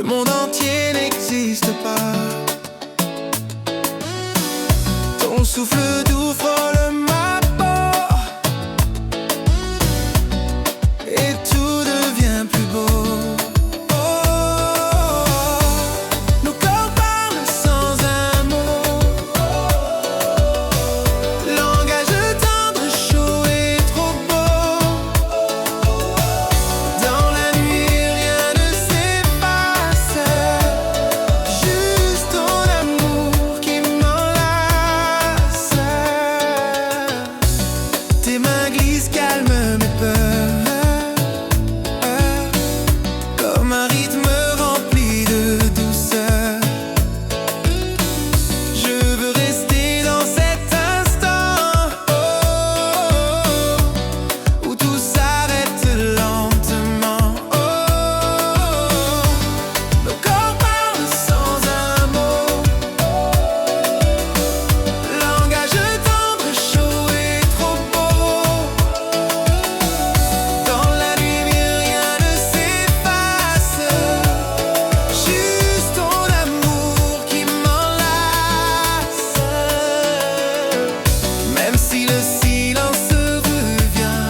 le monde entier n'existe pas. Ton souffle doux frôle ma peau et tout devient plus beau. Nos corps parlent sans un mot, langage tendre, chaud et trop beau. Dans la nuit rien ne s'efface, juste ton amour qui m'enlace. Tes mains glissent, calment mes peurs, comme un rythme rempli de douceur. Je veux rester dans cet instant où tout s'arrête lentement. Nos corps parlent sans un mot, langage tendre, chaud et trop beau. Dans la nuit rien ne s'efface, juste ton amour qui m'enlace. Même si le silence revient,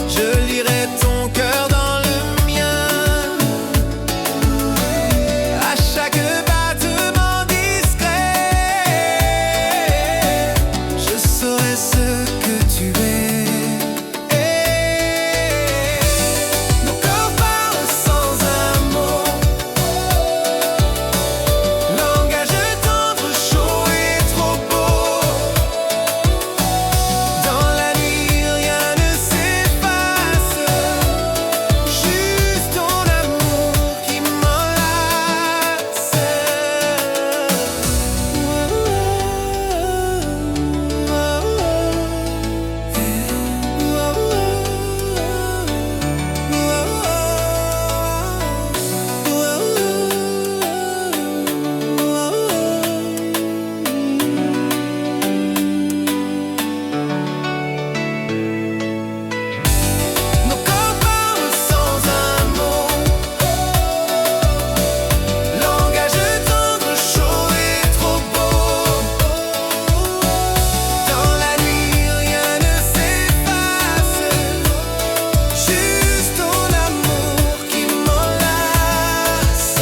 je lirai ton cœur dans le mien. À chaque battement discret, je saurai ce que tu es. Nos corps parlent sans un mot, langage tendre, chaud et trop beau. Dans la nuit rien ne s'efface, juste ton amour qui m'enlace. Nos corps parlent sans un mot, langage tendre, chaud et trop beau. Dans la nuit rien ne s'efface, juste ton amour qui m'enlace.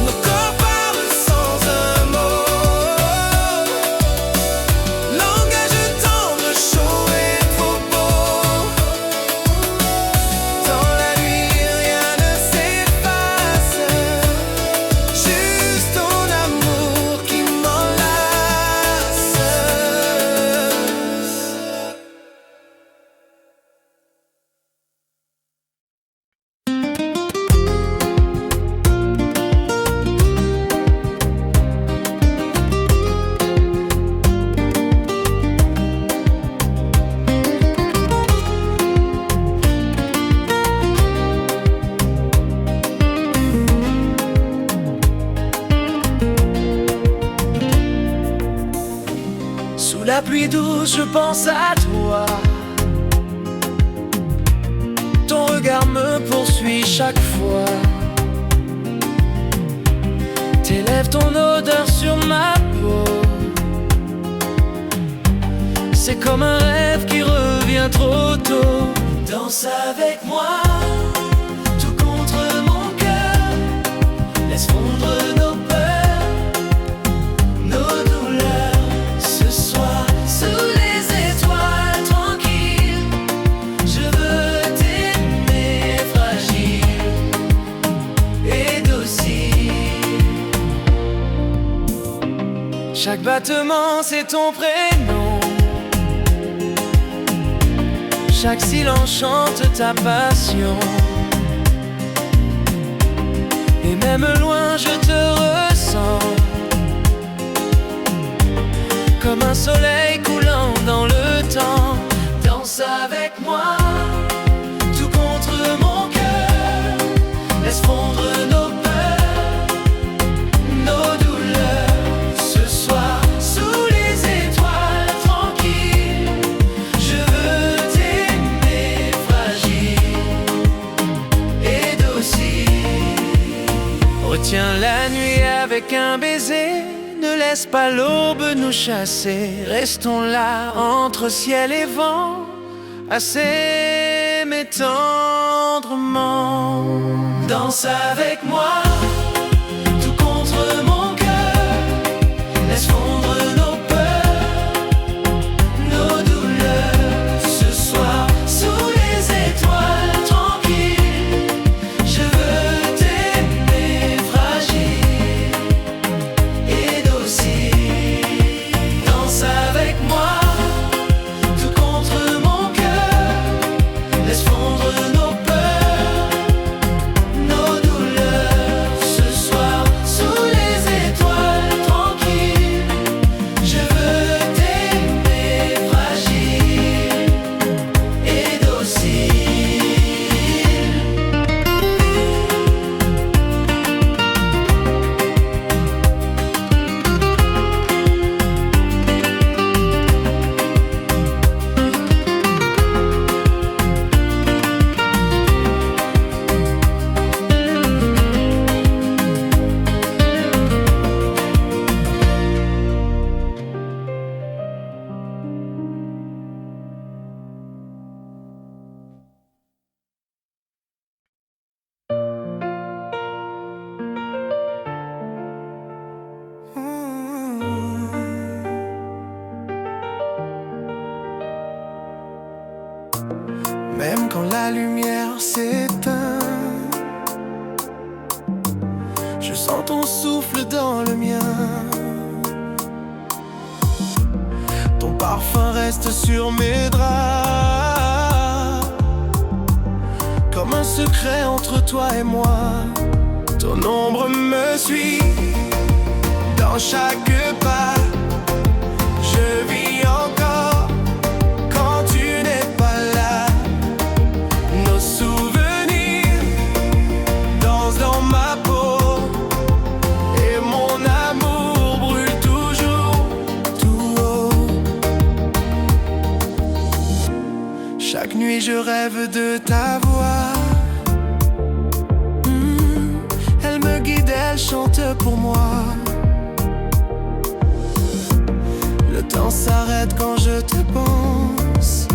Nos corps parlent sans un mot, langage tendre, chaud et trop beau. Dans la nuit rien ne s'efface, juste ton amour qui m'enlace. Sous la pluie douce, je pense à toi. Ton regard me poursuit chaque fois. Tes lèvres, ton odeur sur ma peau. C'est comme un rêve qui revient trop tôt. Danse avec moi, tout contre mon cœur. Laisse fondre nos peurs, nos douleurs. Ce soir, sous les étoiles tranquilles, je veux t'aimer fragile et docile. Chaque battement, c'est ton prénom. Chaque silence chante ta passion. Et même loin, je te ressens comme un soleil coulant dans le temps. Danse avec moi, tout contre mon cœur. Laisse fondre nos peurs, nos douleurs. Ce soir, sous les étoiles tranquilles, je veux t'aimer fragile avec un baiser. Ne laisse pas l'aube nous chasser. Restons là entre ciel et vent, à s'aimer tendrement. Danse avec moi, tout contre mon cœur. Laisse fondre nos peurs, nos douleurs. Ce soir, sous les étoiles tranquilles, je veux t'aimer fragile et docile. Danse avec moi, tout contre mon cœur. Laisse fondre nos peurs, nos douleurs. Ce soir, sous les étoiles tranquilles, je veux t'aimer fragile et docile. Même quand la lumière s'éteint, je sens ton souffle dans le mien. Ton parfum reste sur mes draps, comme un secret entre toi et moi. Ton ombre me suit dans chaque pas. Je vis encore quand tu n'es pas là. Nos souvenirs dansent dans ma peau, et mon amour brûle toujours tout haut. Chaque nuit je rêve de ta voix. Elle me guide, elle chante pour moi. Le temps s'arrête quand je te pense.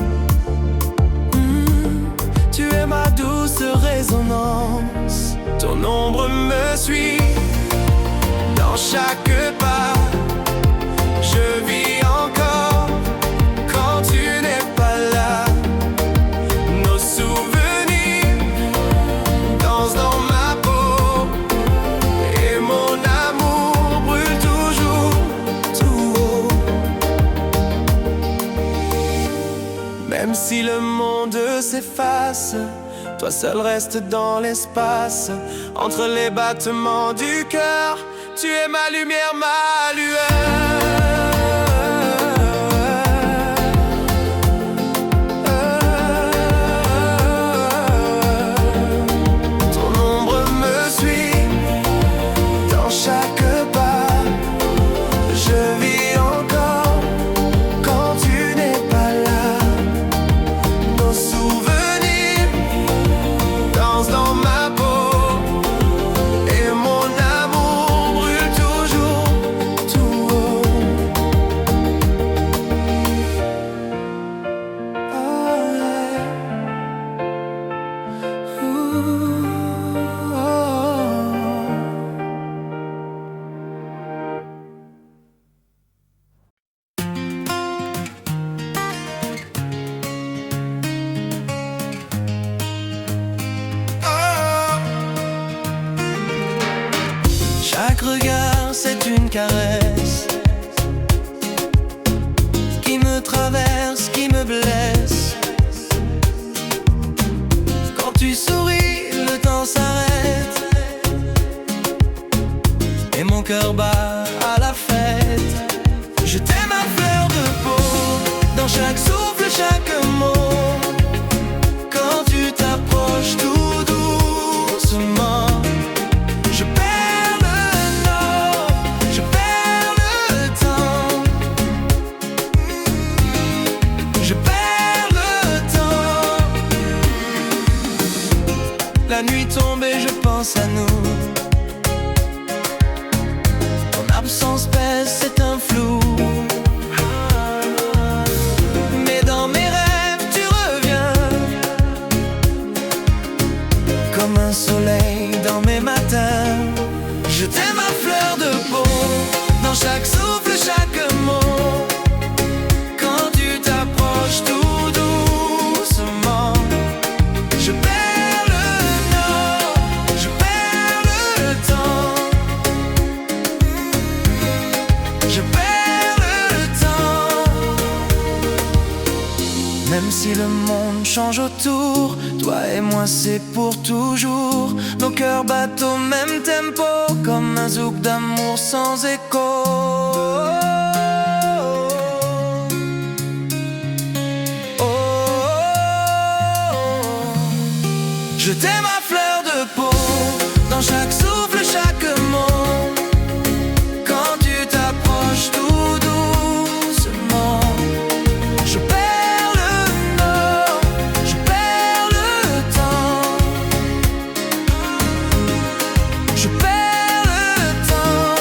Tu es ma douce résonance. Ton ombre me suit dans chaque pas. Je vis encore quand tu n'es pas là. Nos souvenirs dansent dans ma peau, et mon amour brûle toujours tout haut. Même si le monde s'efface, toi seul reste dans l'espace. Entre les battements du cœur, tu es ma lumière, ma lueur. Ton ombre me suit dans chaque pas. Je vis encore quand tu n'es pas là. Nos souvenirs dansent dans ma peau, et mon amour brûle toujours tout haut. Oh yeah. Ooh, oh. Chaque regard, c'est une caresse qui me traverse, qui me blesse. Quand tu souris, le temps s'arrête, et mon cœur bat à la fête. Je t'aime à fleur de peau, dans chaque souffle, chaque mot. Quand tu t'approches tout doucement, je perds le nord, je perds le temps. Je perds le temps. La nuit tombe et je pense à nous. si le monde change autour, toi et moi c'est pour toujours. Nos cœurs battent au même tempo, comme un zouk d'amour sans écho. Je t'aime à fleur de peau, dans chaque souffle, chaque mot. Quand tu t'approches tout doucement, je perds le nord, je perds le temps. Je perds le temps.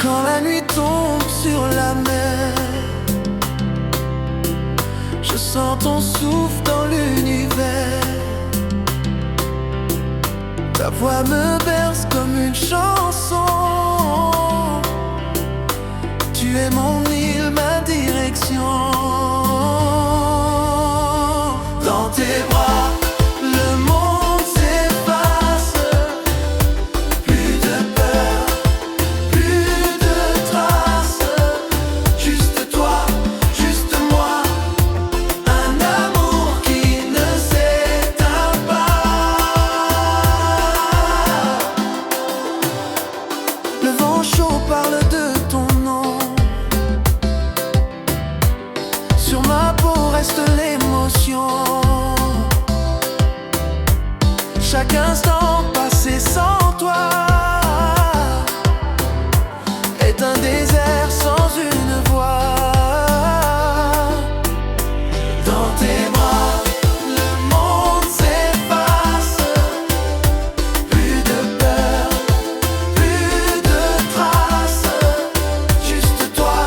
Quand la nuit tombe sur la mer, je sens ton souffle dans l'univers. Ta voix me berce comme une chanson. Tu es mon île, ma direction. Dans tes bras, le monde s'efface. Plus de peur, plus de traces. Juste toi, juste moi. Un amour qui ne s'éteint pas. Le vent chaud parle de ton nom. Sur ma peau reste l'émotion. Chaque instant passé sans toi est un désert sans une voix. Dans tes bras, le monde s'efface. Plus de peur, plus de traces. Juste toi,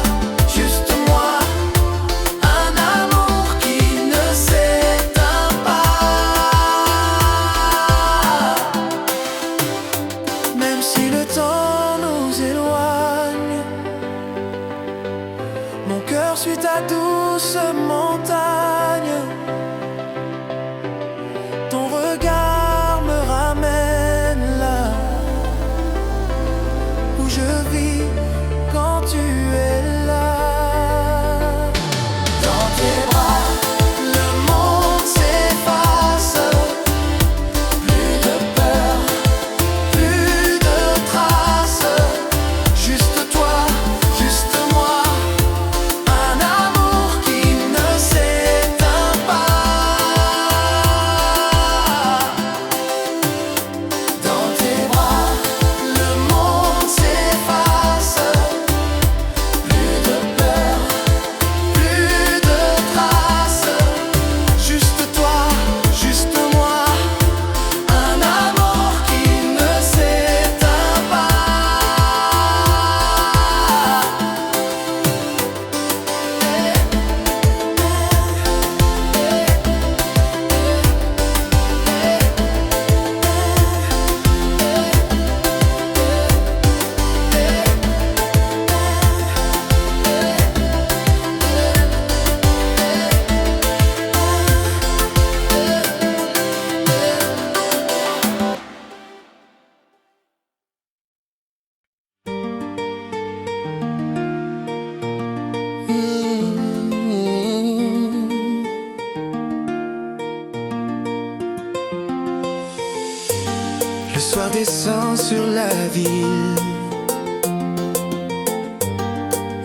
juste moi. Un amour qui ne s'éteint pas. Même si le temps nous éloigne, mon cœur suit ta douce montagne. Ton regard me ramène là où je vis quand tu es là. Dans tes bras, le monde s'efface. Plus de peur, plus de traces. Juste toi, juste moi. Un amour qui ne s'éteint pas. Dans tes bras, le monde s'efface. Plus de peur, plus de traces. Juste toi, juste moi. Un amour qui ne s'éteint pas. Le soir descend sur la ville,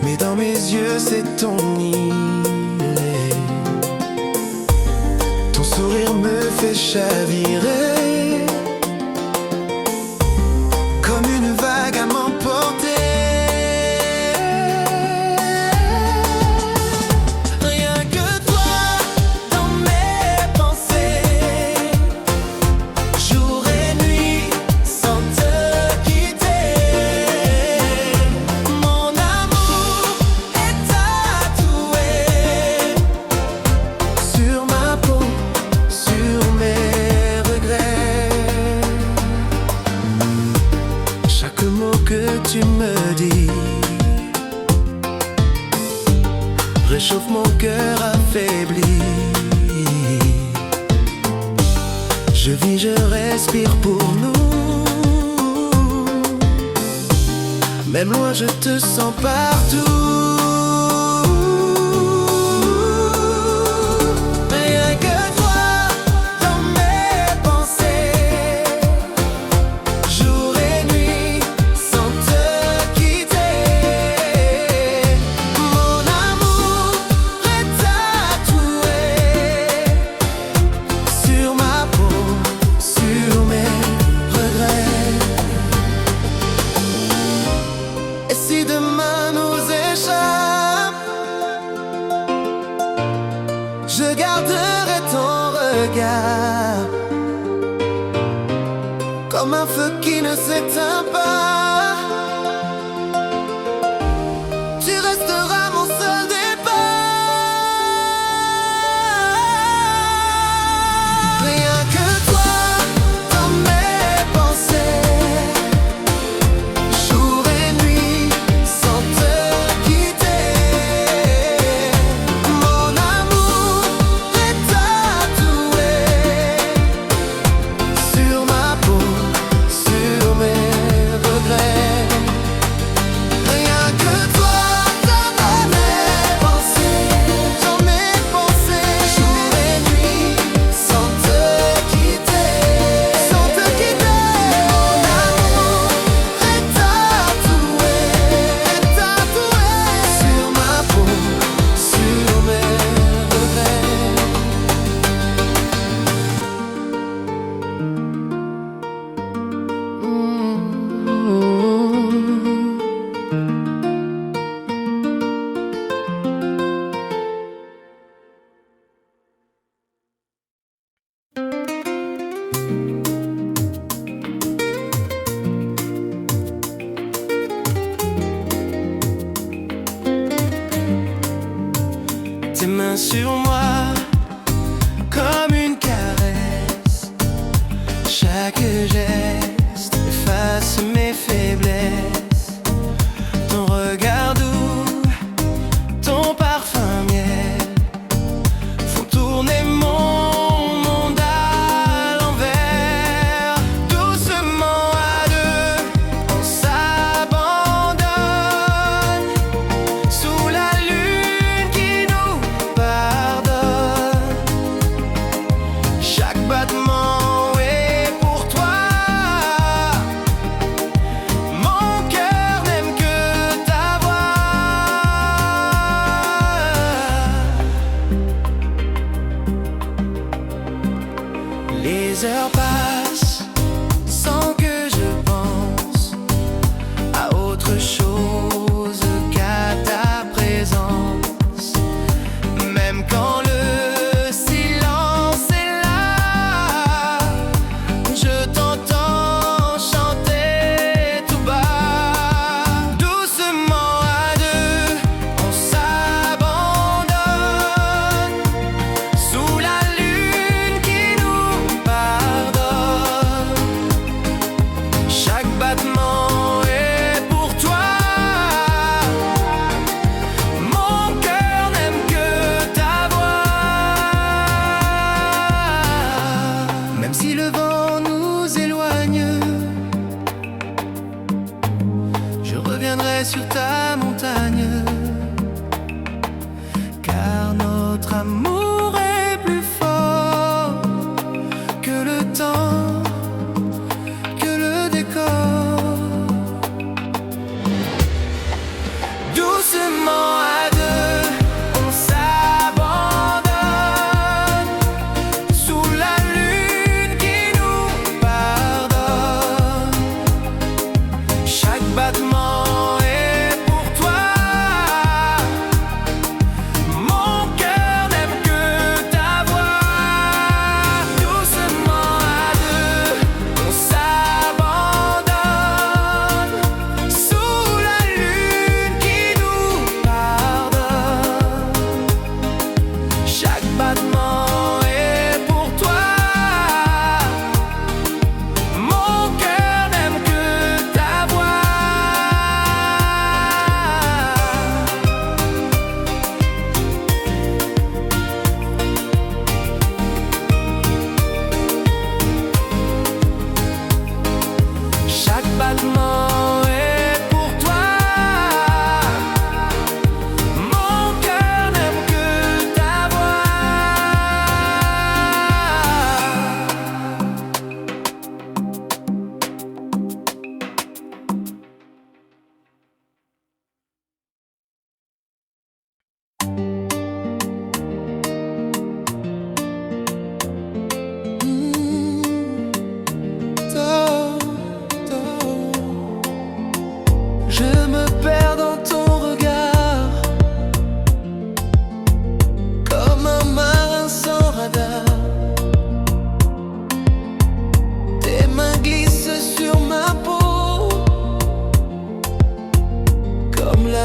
mais dans mes yeux c'est ton île. Ton sourire me fait chavirer, comme une vague à m'emporter. Rien que toi dans mes pensées, jour et nuit sans te quitter. Mon réchauffe mon cœur affaibli. Je vis, je respire pour nous. Même loin, je te sens partout. Rien que toi dans mes pensées, jour et nuit sans te quitter. Mon amour est tatoué sur ma peau, sur mes regrets. Et si demain nous échappe, je garderai ton regard comme un feu qui ne s'éteint pas. Tu resteras mon seul départ. Rien que toi dans mes pensées, jour et nuit sans te quitter. Mon amour est tatoué sur ma peau, sur mes regrets. Rien que toi dans mes pensées, jour et nuit sans te quitter. Sans te quitter. Mon amour est tatoué sur ma peau, sur mes regrets. Tes mains sur moi comme une caresse. Chaque geste efface mes faiblesses. Ton regard doux, ton parfum miel font tourner mon monde à l'envers. Doucement à deux, on s'abandonne sous la lune qui nous pardonne. Chaque battement est pour toi. Mon cœur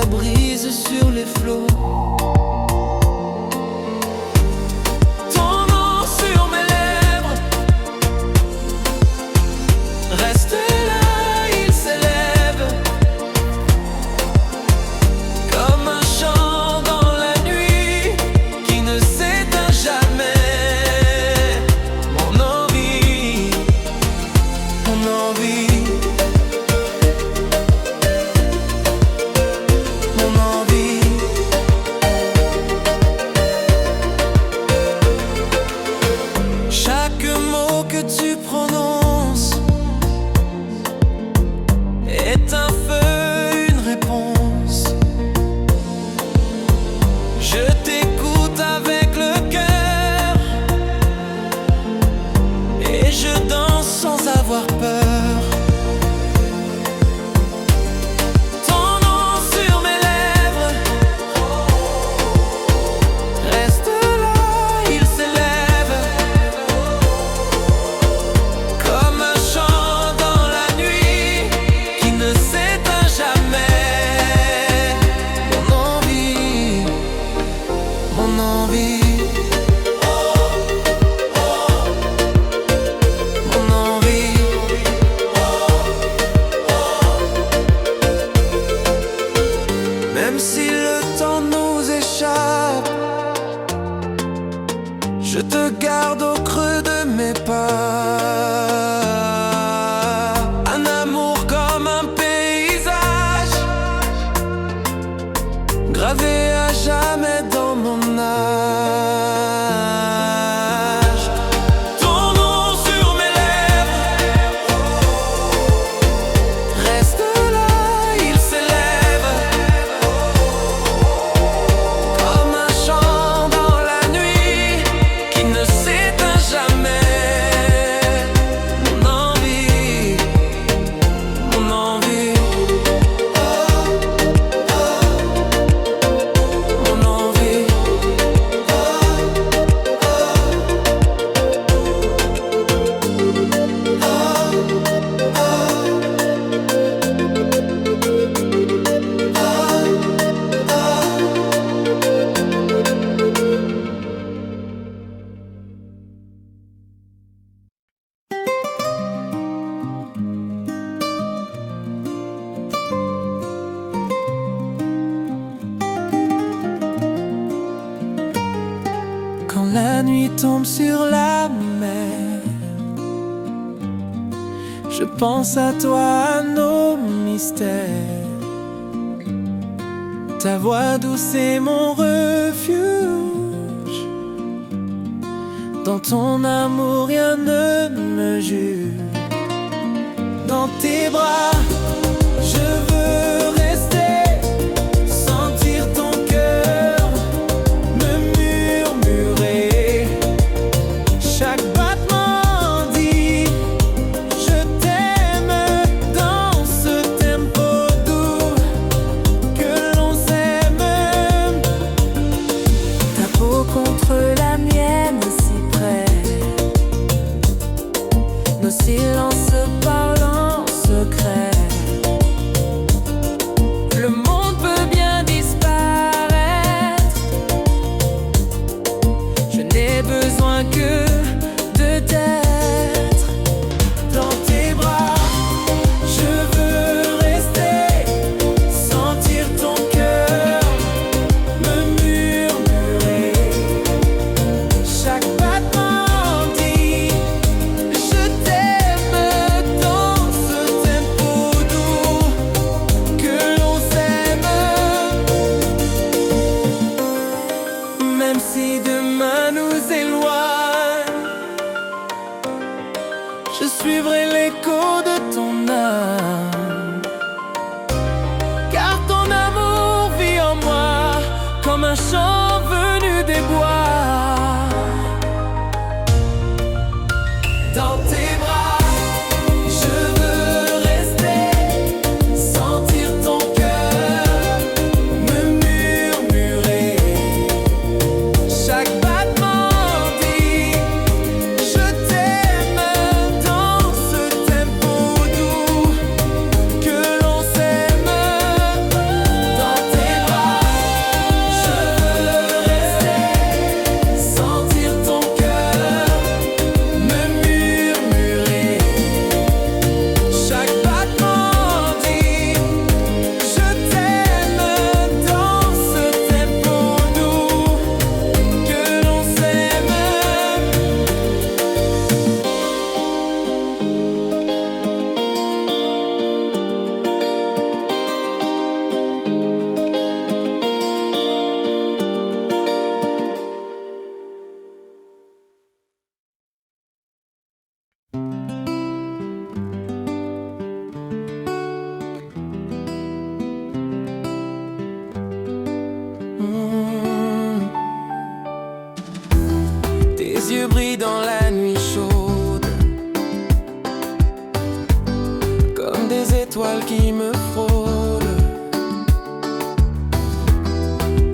la brise sur les flots. Ton nom sur mes lèvres reste là, il s'élève comme un chant dans la nuit qui ne s'éteint jamais. Mon envie, mon envie. Chaque mot que tu prononces est un feu, une réponse. Je t'écoute avec le cœur et je danse sans avoir peur. Ton nom sur mes lèvres reste là, il s'élève comme un chant dans la nuit qui ne s'éteint jamais. Mon envie, mon envie. Mon envie. Même si le temps nous échappe, je te garde au creux de mes pas. Un amour comme un paysage, gravé à jamais dans mon âge. Ton nom sur mes lèvres reste là, il s'élève comme un chant dans la nuit qui ne s'éteint jamais. Mon envie, mon envie. Mon envie. Quand la nuit tombe sur la mer, je pense à toi, à nos mystères. Ta voix douce est mon refuge. Dans ton amour, rien ne me juge. Dans tes bras, je veux rester, sentir ton cœur me murmurer. Chaque battement dit je t'aime dans ce tempo doux que l'on s'aime. Ta peau contre la mienne si près, nos silences parlent en secret.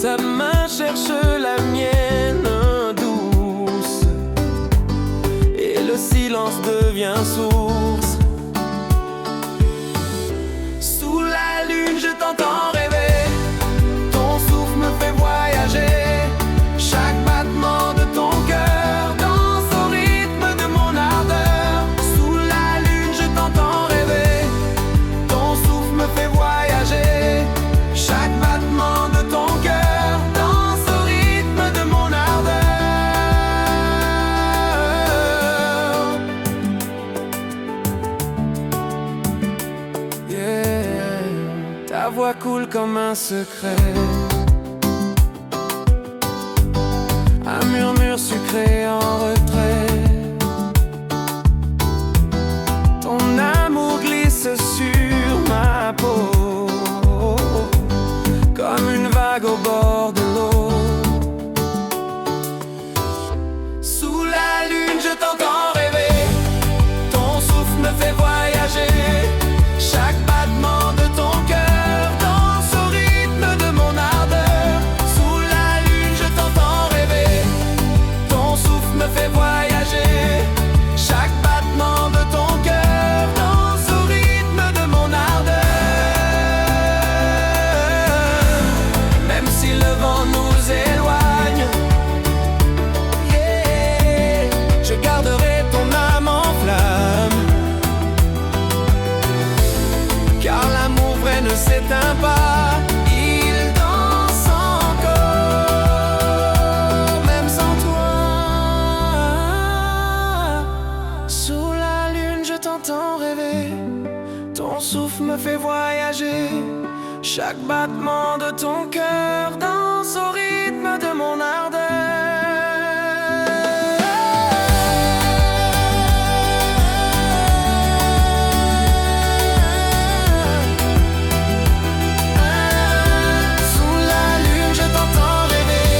Ta main cherche la mienne douce, et le silence devient source. Sous la lune, je t'entends rêver. Ton souffle me fait voyager. Chaque battement de ton cœur danse au rythme de mon ardeur. Sous la lune, je t'entends rêver. Ton souffle me fait voyager. Chaque battement de ton cœur danse au rythme de mon ardeur. Yeah. Ta voix coule comme un secret, un murmure sucré en retrait. Ton amour glisse sur ma peau, comme une vague au bord de l'eau. Sous la lune, je t'entends rêver. Ton souffle me fait voyager. Chaque battement de ton cœur danse au rythme de mon ardeur. Sous la lune, je t'entends rêver. Ton souffle me fait voyager. Chaque battement de ton cœur danse au rythme de mon ardeur. Même si le vent nous éloigne, yeah, je garderai ton âme en flamme. Car l'amour vrai ne s'éteint pas, il danse encore, même sans toi. Sous la lune, je t'entends rêver. Ton souffle me fait voyager. Chaque battement de ton cœur danse au rythme de mon ardeur. Sous la lune, je t'entends rêver.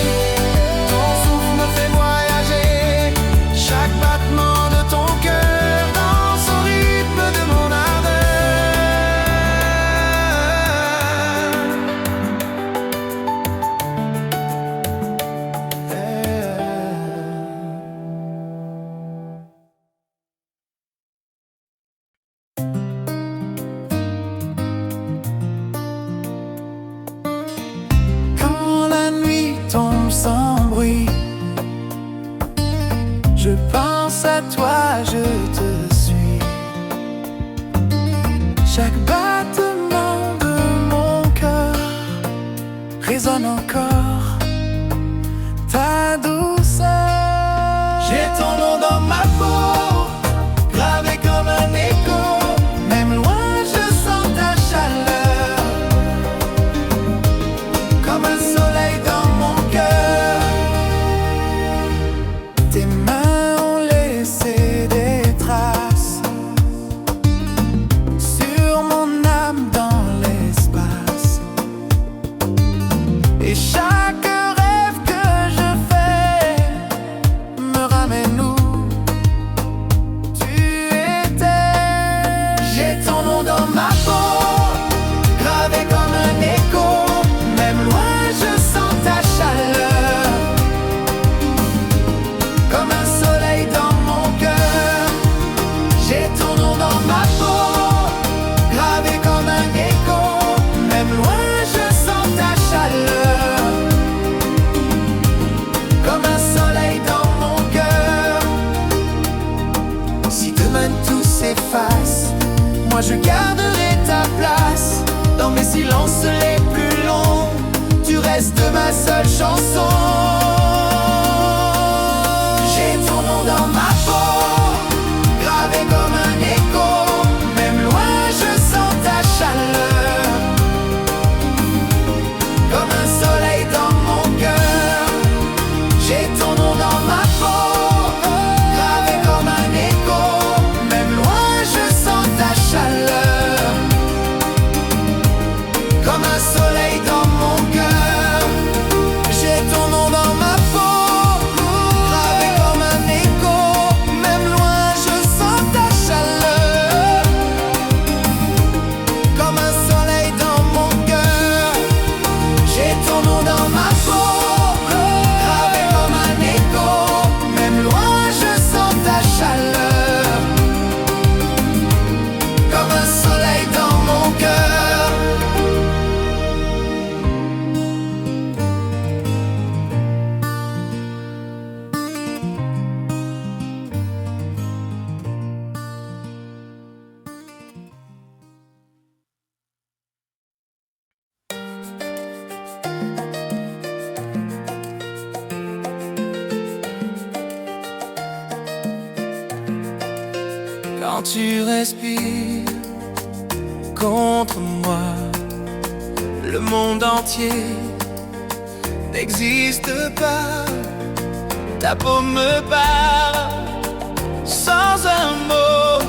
Ton souffle me fait voyager. Chaque battement de ton cœur danse au rythme de mon Quand la nuit tombe sans bruit, je pense à toi, je te suis. Chaque battement de mon cœur résonne encore ta douceur. J'ai ton nom dans ma peau, gravé comme un écho. Même loin, je sens ta chaleur, comme un soleil dans mon cœur. Tes mains ont laissé des traces sur mon âme dans l'espace. Et chaque rêve que je fais me ramène où tu étais. J'ai ton nom dans ma peau, gravé comme un écho. Même loin, je sens ta chaleur, comme un soleil dans mon cœur. J'ai ton nom dans ma peau, gravé comme un écho. Même loin, je sens ta chaleur, comme un soleil dans mon cœur. Si demain tout s'efface, moi je garderai ta place. Dans mes silences les plus longs, tu restes ma seule chanson. J'ai ton nom dans ma peau, gravé comme un écho. Même loin, je sens ta chaleur, comme un soleil dans mon cœur. J'ai ton nom dans ma peau, gravé comme un écho. Même loin, je sens ta chaleur, comme un soleil dans mon cœur. J'ai ton nom ton nom dans ma peau, gravé comme un écho. Même loin je sens ta chaleur, comme un soleil dans mon cœur. Quand tu respires contre moi, le monde entier n'existe pas. Ta peau me parle sans un mot,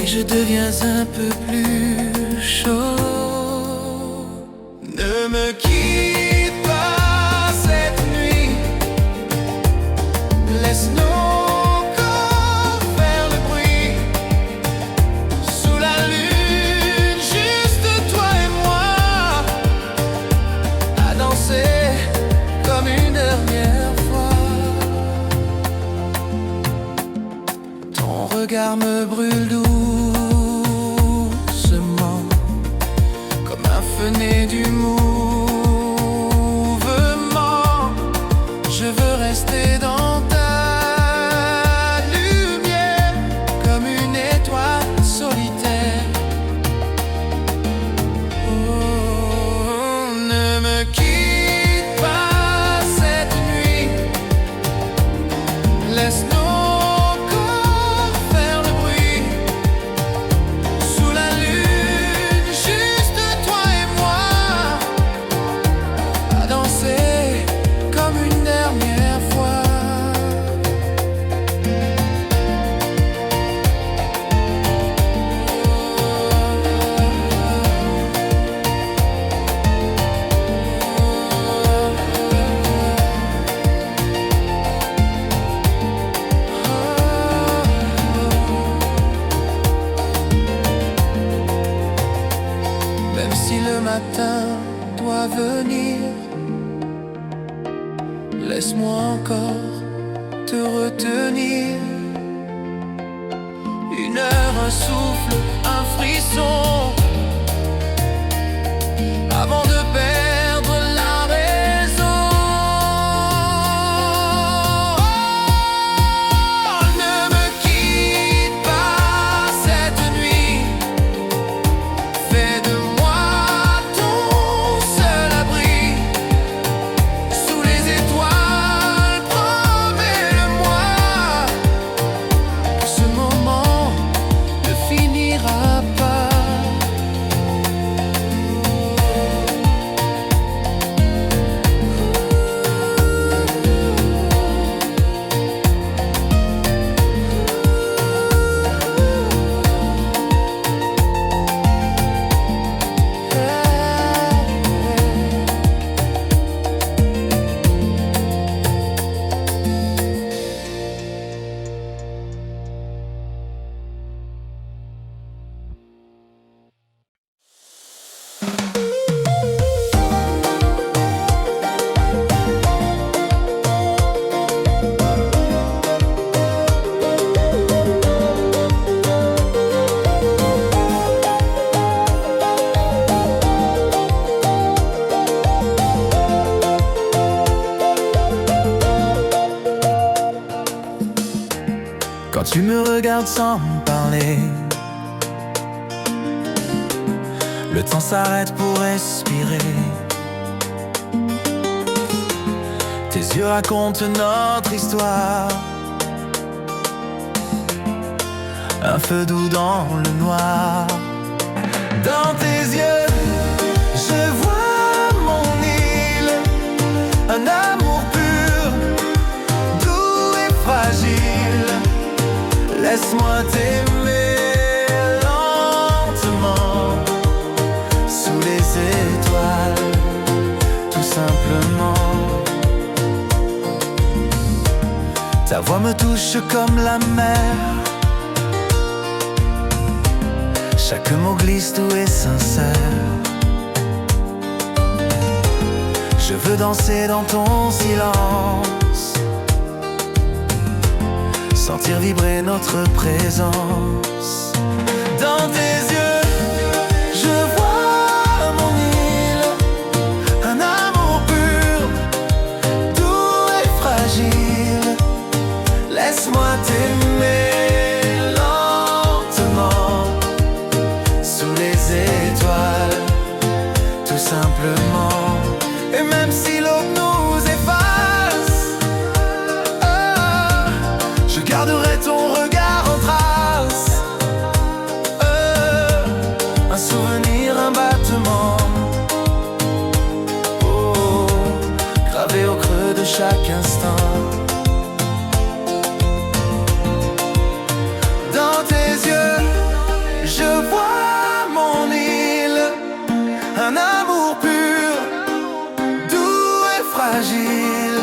et je deviens un peu plus chaud. Ne me quitte pas cette nuit, laisse nos corps faire le bruit. Sous la lune, juste toi et moi, à danser comme une dernière fois. Ton regard me brûle doucement, comme un feu né du mouvement. Je veux rester dans ta lumière, comme une étoile solitaire. Oh, ne me quitte pas cette nuit, laisse nos corps faire le bruit. Sous la lune, juste toi et moi, à danser comme une dernière fois. Même si le matin doit venir, laisse-moi encore te retenir. Une heure, un souffle, un frisson, avant de perdre la raison. Oh, ne me quitte pas cette nuit, fais de moi ton seul abri. Sous les étoiles, promets-le-moi que ce moment ne finira pas. Quand tu me regardes sans me parler, le temps s'arrête pour respirer. Tes yeux racontent notre histoire, un feu doux dans le noir. Dans tes yeux, je vois mon île, un amour pur, doux et fragile. Laisse-moi t'aimer lentement, sous les étoiles, tout simplement. Ta voix me touche comme la mer, chaque mot glisse, tout est sincère. Je veux danser dans ton silence, sentir vibrer notre présence. Dans tes yeux, je vois mon île, un amour pur, doux et fragile. Laisse-moi t'aimer lentement, sous les étoiles, tout simplement. Et même si l'aube nous efface, je garderai ton regard en trace. Un souvenir, un battement, oh, gravé au creux de chaque instant. Dans tes yeux, je vois mon île, un amour pur, doux et fragile.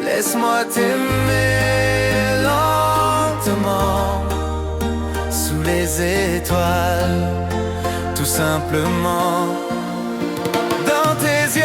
Laisse-moi t'aimer lentement, sous les étoiles, tout simplement. Dans tes yeux,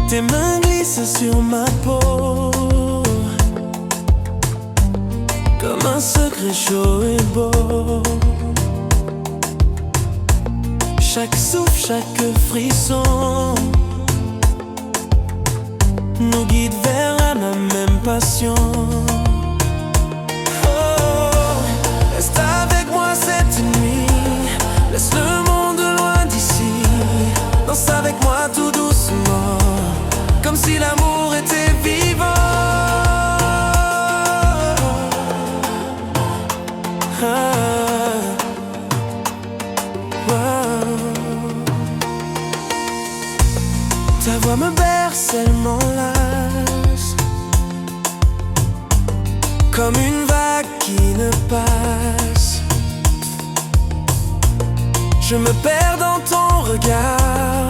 tes mains glissent sur ma peau, comme un secret chaud et beau. Chaque souffle, chaque frisson nous guide vers la même passion. Oh, reste avec moi cette nuit, laisse le monde loin d'ici, danse avec moi tout doucement, comme si l'amour était vivant. Ta voix me berce, elle m'enlace, comme une vague qui ne passe. Je me perds dans ton regard,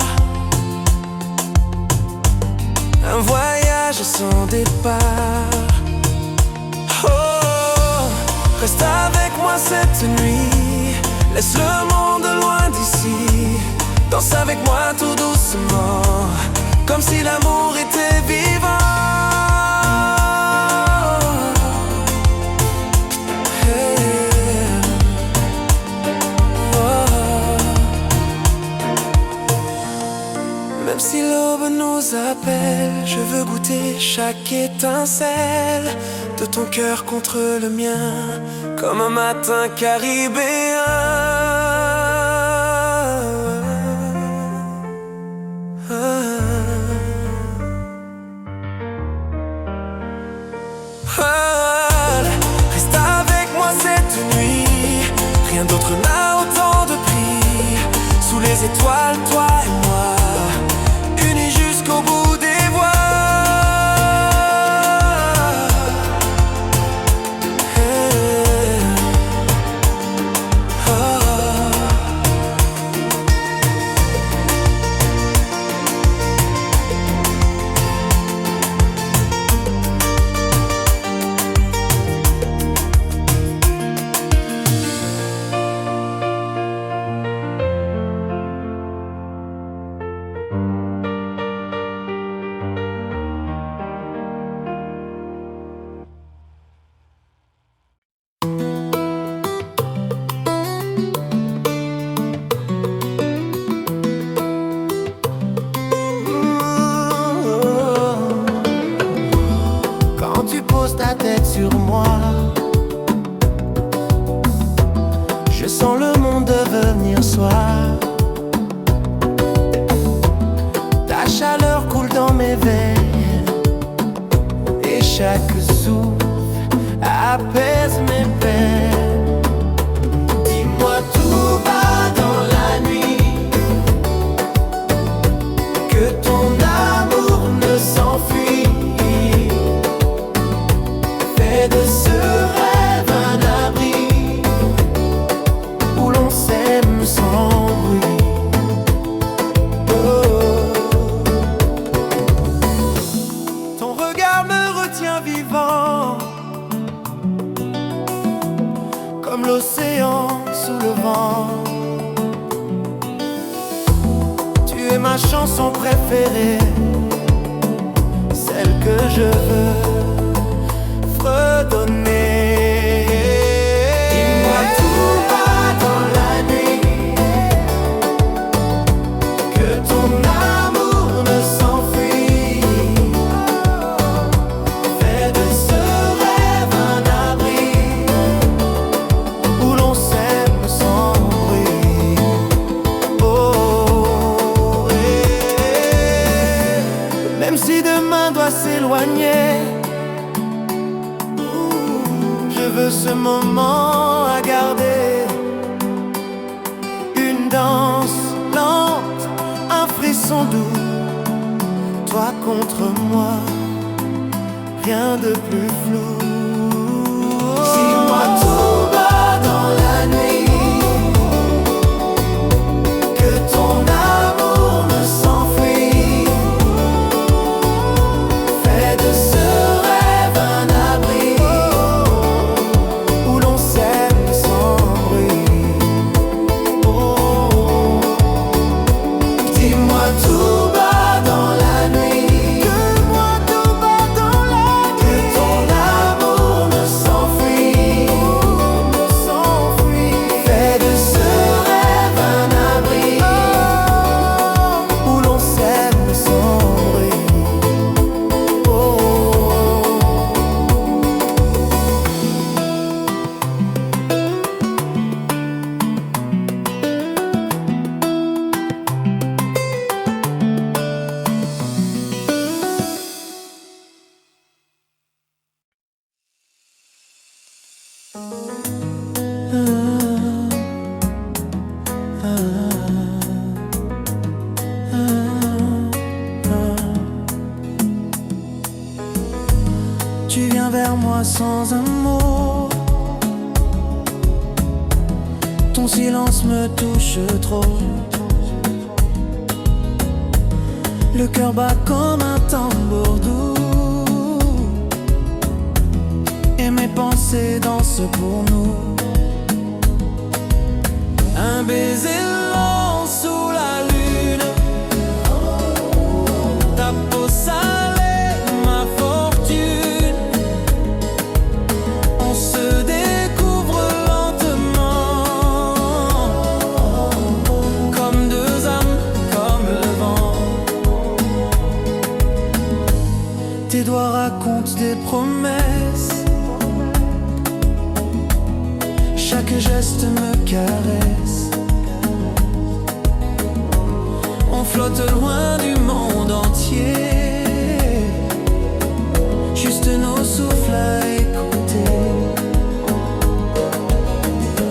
un voyage sans départ. Oh, reste avec moi cette nuit, laisse le monde loin d'ici, danse avec moi tout doucement, comme si l'amour était vivant. Hey. Oh. Même si l'aube nous appelle, je veux goûter chaque étincelle de ton cœur contre le mien, comme un matin caribéen. Reste avec moi cette nuit, rien d'autre n'a autant de prix. Sous les étoiles, toi et moi, unis jusqu'au bout des voies. Hey. Oh. Sur moi, je sens le monde devenir soir. Ta chaleur coule dans mes veines et chaque souffle apaise mes peines. comme l'océan sous le vent. Tu es ma chanson préférée, celle que je veux fredonner. Dis-moi tout bas dans la nuit que ton amour ne s'enfuit. Fais de ce rêve un abri où l'on s'aime sans bruit. Oh, même si demain doit s'éloigner, je veux ce moment à garder. Une danse lente, un frisson doux, toi contre moi, rien de plus flou. Dis-moi tout bas dans la nuit que ton amour ne s'enfuit. Fais de ce rêve un abri où l'on s'aime sans bruit. Oh, dis-moi tout bas dans la nuit que ton amour ne s'enfuit. Fais de ce rêve un abri où l'on s'aime sans bruit. Oh. Tu viens vers moi sans un mot, ton silence me touche trop. Le cœur bat comme un tambour doux, et mes pensées dansent pour nous. Un baiser lent sous la lune, ta peau salée, ma fortune. On se découvre lentement, comme deux âmes, comme le vent. Tes doigts racontent des promesses, chaque geste me caresse. On flotte loin du monde entier, juste nos souffles à écouter.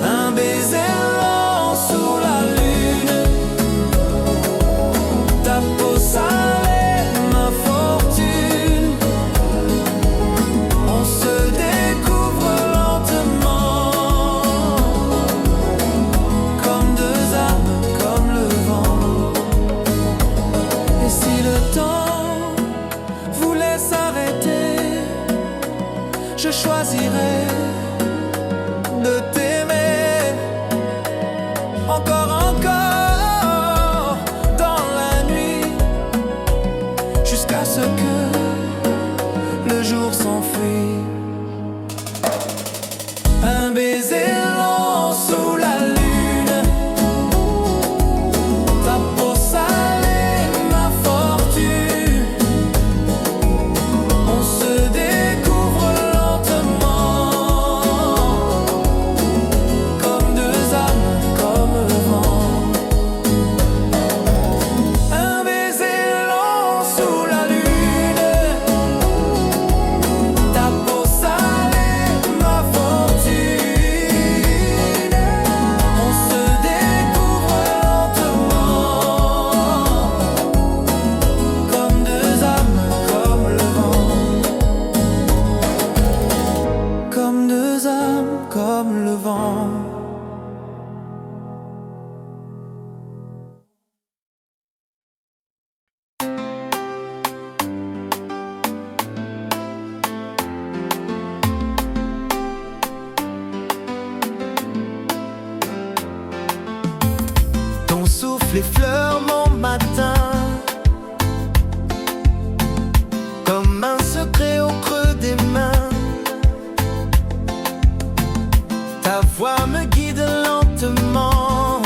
Un baiser lent sous la lune, ta peau salée, ma fortune. On se découvre lentement, comme deux âmes, comme le vent. Et si le temps voulait s'arrêter, je choisirais de t'aimer encore, encore dans la nuit, jusqu'à ce que le jour s'enfuit. Un baiser lent sous la lune, ta peau salée, ma fortune. On se découvre lentement, comme deux âmes, comme le vent. Un baiser lent sous la lune, ta peau salée, ma fortune. On se découvre lentement, comme deux âmes, comme le vent. Comme deux âmes, comme le vent. les fleurs mon matin, comme un secret au creux des mains. Ta voix me guide lentement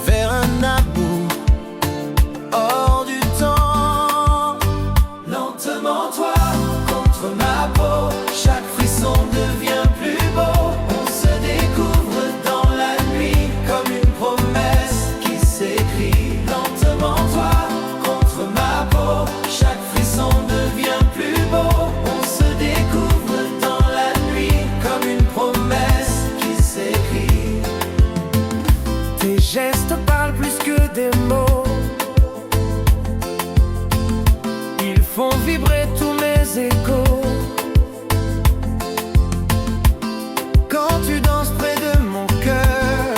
vers un amour hors du temps. Lentement toi contre ma peau, chaque frisson devient plus beau. On se découvre dans la nuit comme une promesse qui s'écrit. Lentement toi contre ma peau, chaque frisson devient plus beau. On se découvre dans la nuit comme une promesse qui s'écrit. Tes gestes parlent plus que des mots, ils font vibrer tous mes échos. Quand tu danses près de mon cœur,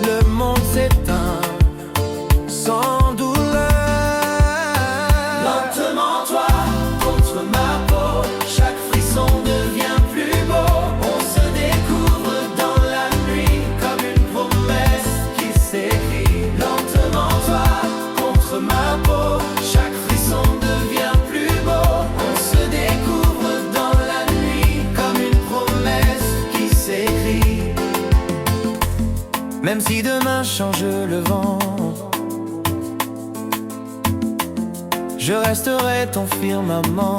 le monde s'éteint sans douleur. Lentement toi contre ma peau, chaque frisson devient plus beau. On se découvre dans la nuit comme une promesse qui s'écrit. Lentement toi contre ma peau, chaque frisson devient plus beau. On se découvre dans la nuit comme une promesse qui s'écrit. Même si demain change le vent, je resterai ton firmament.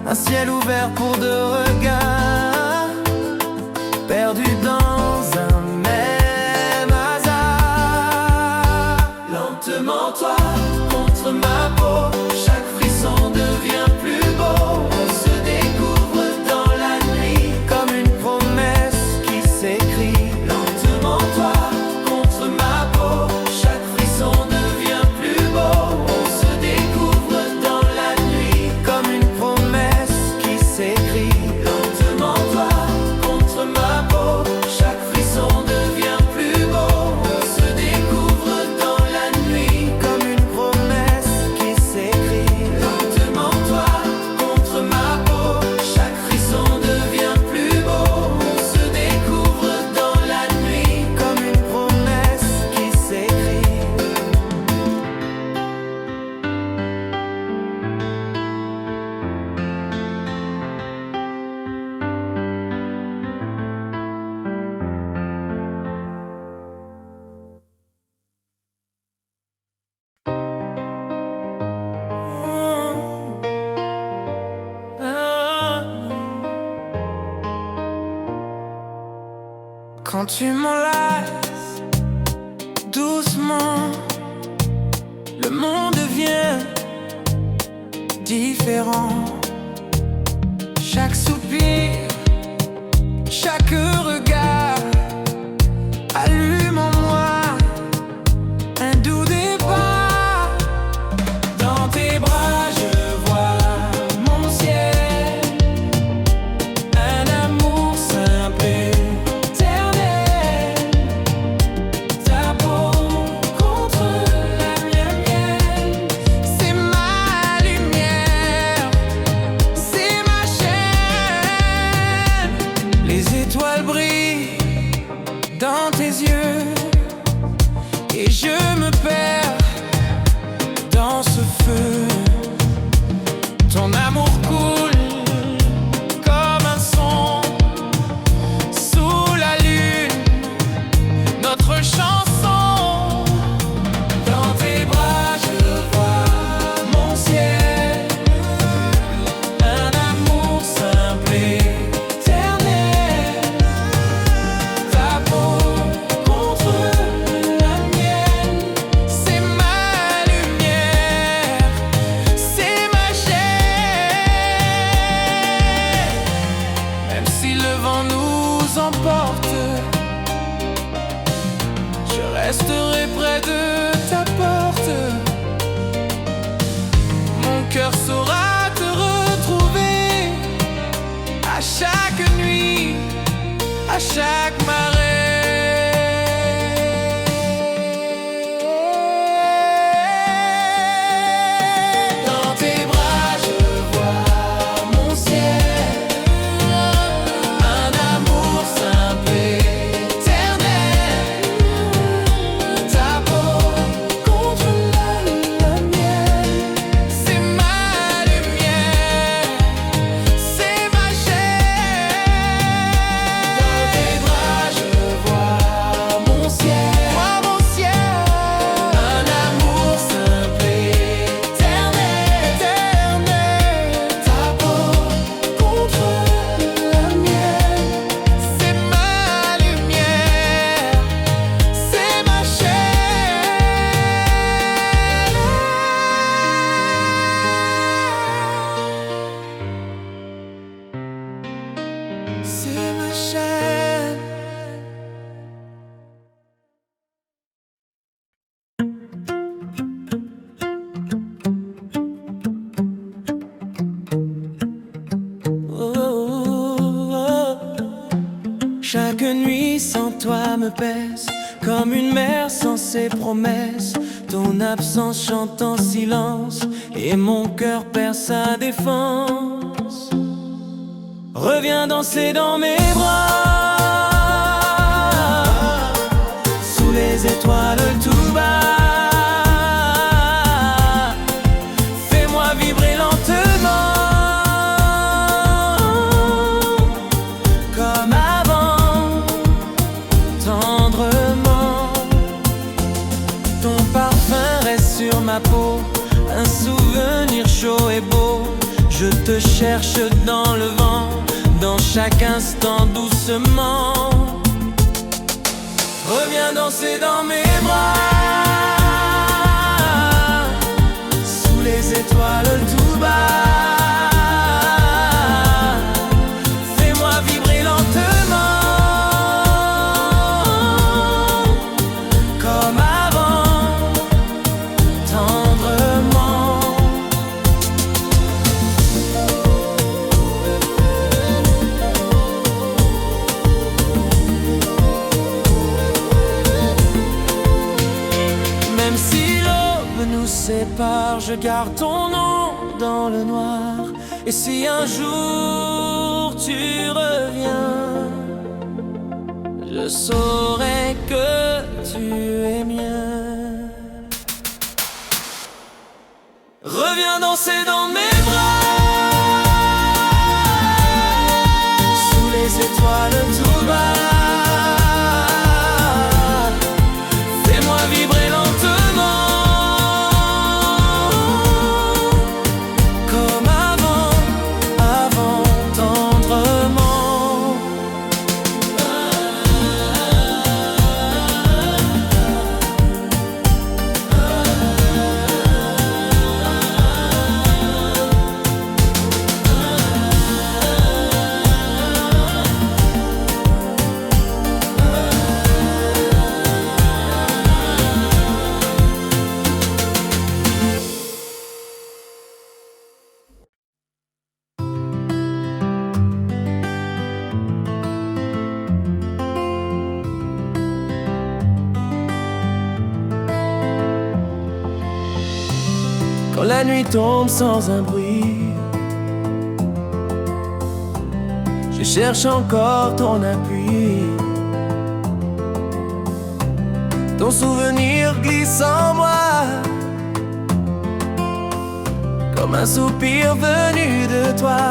Un ciel ouvert pour deux regards, perdus dans un même hasard. Lentement toi contre ma peau, chaque frisson devient plus beau. On se découvre dans la nuit comme une promesse qui s'écrit. Lentement toi contre ma peau, chaque frisson devient plus beau. On se découvre dans la nuit comme une promesse qui s'écrit. Lentement toi contre ma peau, chaque frisson devient plus beau. On se découvre dans la nuit comme une promesse qui s'écrit. Lentement toi contre ma peau, chaque frisson devient plus beau. On se découvre dans la nuit comme une promesse qui s'écrit. Quand tu m'enlaces doucement, le monde devient différent. Chaque soupir, chaque regard allume en moi un doux départ. Dans tes bras je vois mon ciel, un amour simple et éternel. Ta peau contre la mienne, c'est ma lumière, c'est ma chaîne. Les étoiles brillent sur ma chaîne. Chaque nuit sans toi me pèse comme une mer sans ses promesses. Ton absence chante en silence et mon cœur perd sa défense. Reviens danser dans mes bras, sous les étoiles tout bas. Fais-moi vibrer lentement, comme avant, tendrement. Ton parfum reste sur ma peau, un souvenir chaud et beau. Je te cherche dans le vent, dans chaque instant doucement. Reviens danser dans mes bras, sous les étoiles tout bas. Fais-moi vibrer lentement, comme avant, tendrement. Même si l'aube nous sépare, je garde ton nom dans le noir. Et si un jour tu reviens, je saurai que tu es mien. Reviens danser dans mes bras, sous les étoiles tout bas. Fais-moi vibrer lentement, comme avant, avant, tendrement. Quand la nuit tombe sans un bruit, je cherche encore ton appui. Ton souvenir glisse en moi, comme un soupir venu de toi.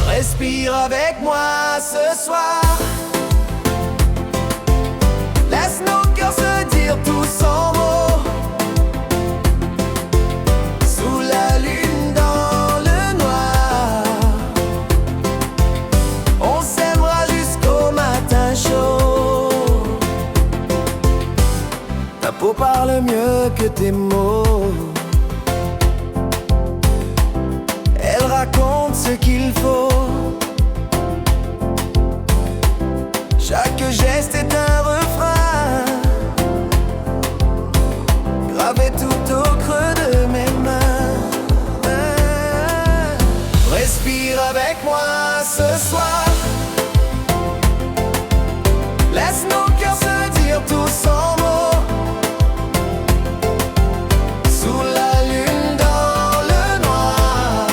Respire avec moi ce soir, laisse nos cœurs se dire tout sans mots. Sous la lune dans le noir, on s'aimera jusqu'au matin chaud. Ta peau parle mieux que tes mots, elle raconte ce qu'il faut. Chaque geste est un refrain, gravé tout au creux de mes mains. Respire avec moi ce soir, laisse nos cœurs se dire tout sans mots. Sous la lune dans le noir,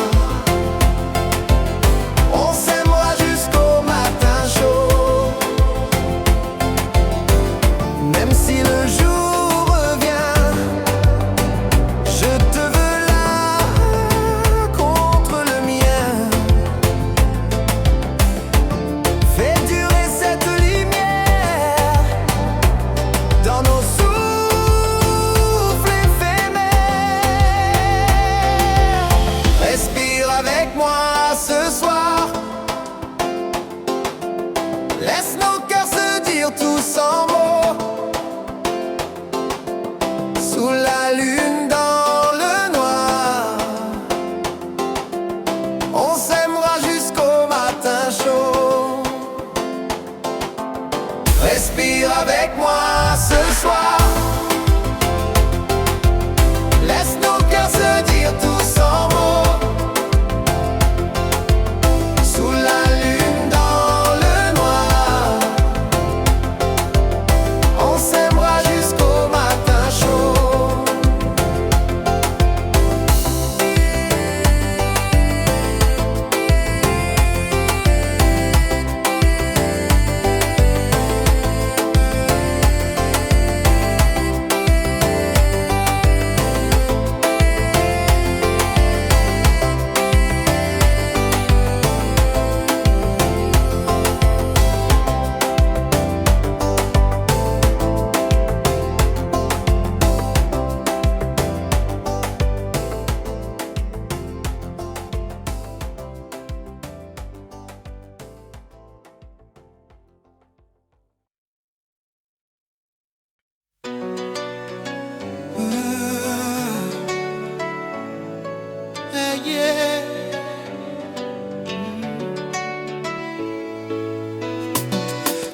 on s'aimera jusqu'au matin chaud. Même si le jour revient, je te veux là contre le mien. avec moi ce soir. Laisse nos cœurs se dire tous en mots. Sous la lune dans le noir, on s'aimera jusqu'au matin chaud.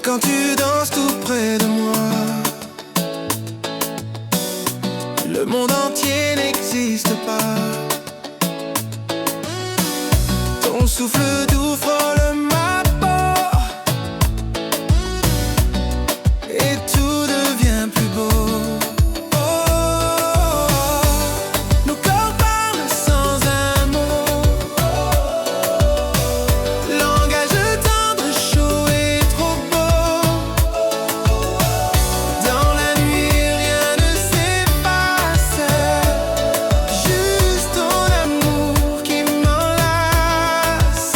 Quand tu danses tout près de moi, le monde entier n'existe pas. Ton souffle doux frôle ma peau et tout devient plus beau. Nos corps parlent sans un mot, langage tendre, chaud et trop beau. Dans la nuit rien ne s'efface, juste ton amour qui m'enlace.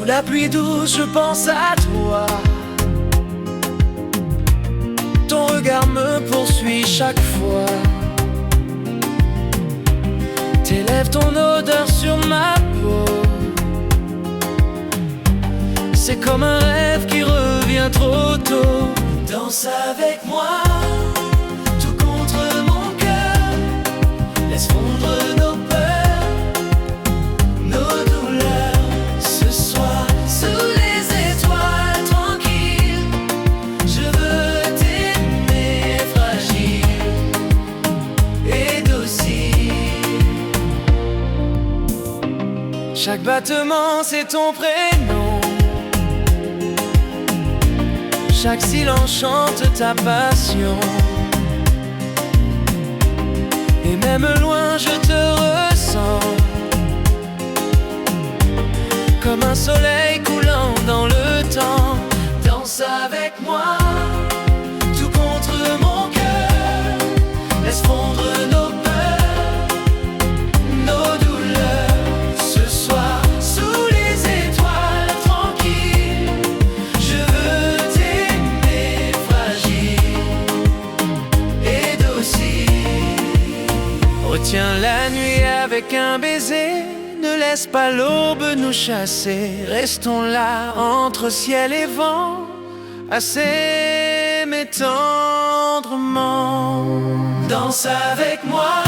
la pluie douce, je pense à toi. Ton regard me poursuit chaque fois. Tes lèvres, ton odeur sur ma peau. C'est comme un rêve qui revient trop tôt. Danse avec moi, tout contre mon cœur. Laisse fondre nos peurs, nos douleurs. Ce soir, sous les étoiles tranquilles, je veux t'aimer fragile et docile. Chaque battement, c'est ton prénom. Chaque silence chante ta passion. Et même loin je te ressens, comme un soleil coulant dans le temps. Danse avec moi, tout contre mon cœur. Laisse fondre nos peurs, nos douleurs. Ce soir, sous les étoiles tranquilles, je veux t'aimer fragile et docile. Retiens la nuit avec un baiser, ne laisse pas l'aube nous chasser. Restons là entre ciel et vent, à s'aimer tendrement. Danse avec moi.